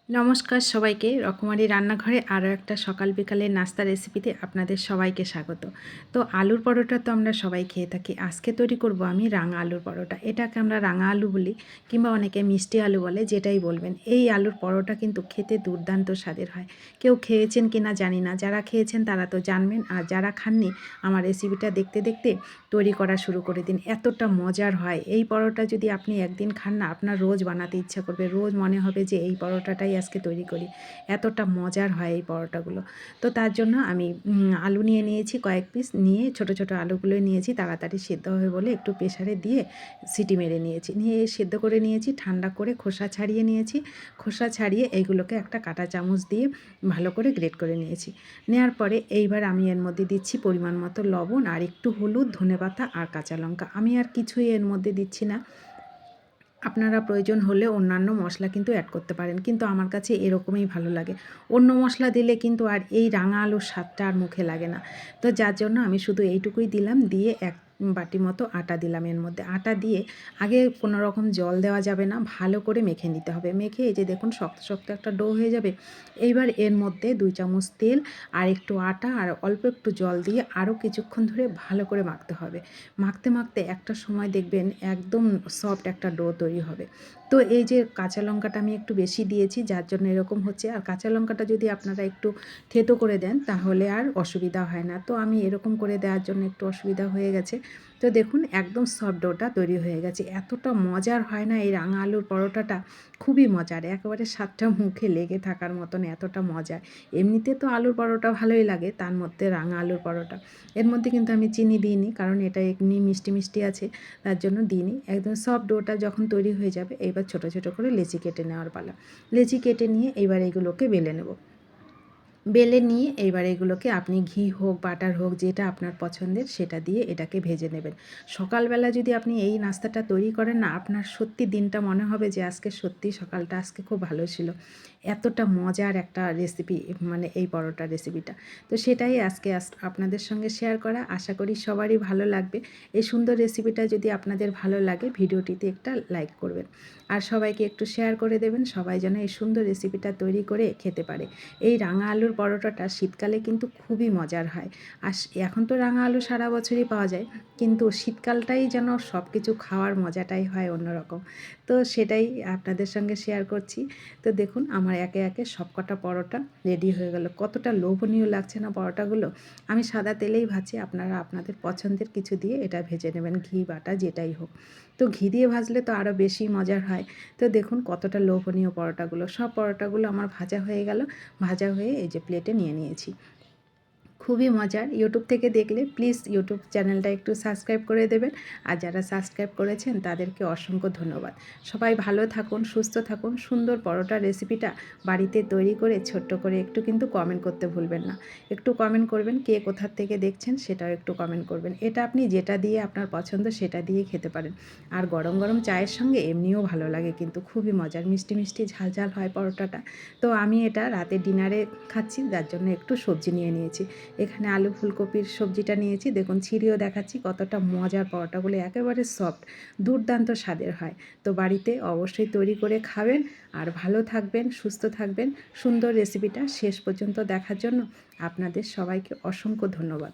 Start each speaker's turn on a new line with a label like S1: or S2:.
S1: নমস্কার সবাইকে, রকমারি রান্নাঘরে আরও একটা সকাল বিকালের নাস্তা রেসিপিতে আপনাদের সবাইকে স্বাগত। তো আলুর পরোটা তো আমরা সবাই খেয়ে থাকি। আজকে তৈরি করব আমি রাঙা আলুর পরোটা। এটাকে আমরা রাঙা আলু বলি, কিংবা অনেকে মিষ্টি আলু বলে, যেটাই বলবেন। এই আলুর পরোটা কিন্তু খেতে দুর্দান্ত স্বাদের হয়। কেউ খেয়েছেন কিনা জানি না, যারা খেয়েছেন তারা তো জানবেন, আর যারা খাননি আমার রেসিপিটা দেখতে দেখতে তৈরি করা শুরু করে দিন। এতটা মজার হয় এই পরোটা, যদি আপনি একদিন খান না, আপনার রোজ বানাতে ইচ্ছা করবে, রোজ মনে হবে যে এই পরোটাটাই আজকে তৈরি করি। এতটা মজার হয় এই পরোটাগুলো। তো তার জন্য আমি আলু নিয়ে নিয়েছি কয়েক পিস, নিয়ে ছোট ছোট আলুগুলো নিয়েছি, তাড়াতাড়ি সেদ্ধ হবে বলে একটু প্রেসারে দিয়ে সিটি মেরে নিয়েছি, নিয়ে সেদ্ধ করে নিয়েছি, ঠান্ডা করে খোসা ছাড়িয়ে নিয়েছি। খোসা ছাড়িয়ে এইগুলোকে একটা কাঁটা চামচ দিয়ে ভালো করে গ্রেট করে নিয়েছি। নেওয়ার পরে এইবার আমি এর মধ্যে দিচ্ছি পরিমাণ মতো লবণ, আর একটু হলুদ, ধনেপাতা আর কাঁচা লঙ্কা। আমি আর কিছুই এর মধ্যে দিচ্ছি না। আপনারা প্রয়োজন হলে অন্যান্য মশলা কিন্তু অ্যাড করতে পারেন, কিন্তু আমার কাছে এরকমই ভালো লাগে। অন্য মশলা দিলে কিন্তু আর এই রাঙা আলুর স্বাদটা আর মুখে লাগে না। তো যার জন্য আমি শুধু এইটুকুই দিলাম, দিয়ে এক বাটি মতো আটা দিলাম এর মধ্যে। আটা দিয়ে আগে কোনো রকম জল দেওয়া যাবে না, ভালো করে মেখে নিতে হবে। মেখে এই যে দেখুন শক্ত শক্ত একটা ডো হয়ে যাবে। এইবার এর মধ্যে 2 চামচ তেল আর একটু আটা আর অল্প একটু জল দিয়ে আরও কিছুক্ষণ ধরে ভালো করে মাখতে হবে। মাখতে মাখতে একটা সময় দেখবেন একদম সফট একটা ডো তৈরি হবে। তো এই যে কাঁচা লঙ্কাটা আমি একটু বেশি দিয়েছি, যার জন্য এরকম হচ্ছে। আর কাঁচা লঙ্কাটা যদি আপনারা একটু থেতো করে দেন তাহলে আর অসুবিধা হয় না। তো আমি এরকম করে দেওয়ার জন্য একটু অসুবিধা হয়ে গেছে। তো দেখুন একদম সফট ডোটা তৈরি হয়ে গেছে। এতটা মজার হয় না এই রাঙা আলুর পরোটাটা, খুবই মজার, একেবারে স্বাদটা মুখে লেগে থাকার মতন এতটা মজার। এমনিতে তো আলুর পরোটা ভালোই লাগে, তার মধ্যে রাঙা আলুর পরোটা। এর মধ্যে কিন্তু আমি চিনি দিইনি, কারণ এটা এমনি মিষ্টি মিষ্টি আছে, তার জন্য দিইনি। একদম সফট ডোটা যখন তৈরি হয়ে যাবে, এইবার ছোট ছোট করে লেচি কেটে নেওয়ার পালা। লেচি কেটে নিয়ে এইবার এগুলোকে বেলে নেব। বেলে নিয়ে এইবার এগুলোকে আপনি ঘি হোক বাটার হোক, যেটা আপনার পছন্দের সেটা দিয়ে এটাকে ভেজে নেবেন। সকালবেলা যদি আপনি এই নাস্তাটা তৈরি করেন না, আপনার সত্যি দিনটা মনে হবে যে আজকে সত্যি সকালটা আজকে খুব ভালো ছিল। এতটা মজার একটা রেসিপি, মানে এই পরোটা রেসিপিটা। তো সেটাই আজকে আপনাদের সঙ্গে শেয়ার করা। আশা করি সবারই ভালো লাগবে। এই সুন্দর রেসিপিটা যদি আপনাদের ভালো লাগে, ভিডিওটিতে একটা লাইক করবেন, আর সবাইকে একটু শেয়ার করে দেবেন, সবাই যেন এই সুন্দর রেসিপিটা তৈরি করে খেতে পারে। এই রাঙা আলুর পরোটাটা শীতকালে কিন্তু খুবই মজার হয়। আর এখন তো রাঙা আলু সারা বছরই পাওয়া যায়, কিন্তু শীতকালটাই যেন সব কিছু খাওয়ার মজাটাই হয় অন্যরকম। তো সেটাই আপনাদের সঙ্গে শেয়ার করছি। তো দেখুন আমার একে একে সবকটা পরোটা রেডি হয়ে গেল। কতটা লোভনীয় লাগছে না পরোটাগুলো। আমি সাদা তেলেই ভাজি, আপনারা আপনাদের পছন্দের কিছু দিয়ে এটা ভেজে নেবেন, ঘি বাটা যেটাই হোক। তো ঘি দিয়ে ভাজলে তো আরও বেশি মজার হয়। তো দেখুন কতটা লোভনীয় পরোটাগুলো। সব পরোটাগুলো আমার ভাজা হয়ে গেল। ভাজা হয়ে এই যে প্লেটে নিয়ে নিয়েছি। খুবই মজার। ইউটিউব থেকে দেখলে প্লিজ ইউটিউব চ্যানেলটা একটু সাবস্ক্রাইব করে দেবেন, আর যারা সাবস্ক্রাইব করেছেন তাদেরকে অসংখ্য ধন্যবাদ। সবাই ভালো থাকুন, সুস্থ থাকুন। সুন্দর পরোটার রেসিপিটা বাড়িতে তৈরি করে ছোট্ট করে একটু কিন্তু কমেন্ট করতে ভুলবেন না। একটু কমেন্ট করবেন, কে কোথার থেকে দেখছেন সেটাও একটু কমেন্ট করবেন। এটা আপনি যেটা দিয়ে আপনার পছন্দ সেটা দিয়ে খেতে পারেন। আর গরম গরম চায়ের সঙ্গে এমনিও ভালো লাগে, কিন্তু খুবই মজার, মিষ্টি মিষ্টি ঝাল ঝাল হয় পরোটাটা। তো আমি এটা রাতে ডিনারে খাচ্ছি, যার জন্য একটু সবজি নিয়ে নিয়েছি। এখানে আলু ফুলকপির সবজিটা নিয়েছি, দেখুন ছিঁড়েও দেখাচ্ছি কতটা মজার। পরোটাগুলো একেবারে সফট, দুর্দান্ত স্বাদের হয়। তো বাড়িতে অবশ্যই তৈরি করে খাবেন, আর ভালো থাকবেন, সুস্থ থাকবেন। সুন্দর রেসিপিটা শেষ পর্যন্ত দেখার জন্য আপনাদের সবাইকে অসংখ্য ধন্যবাদ।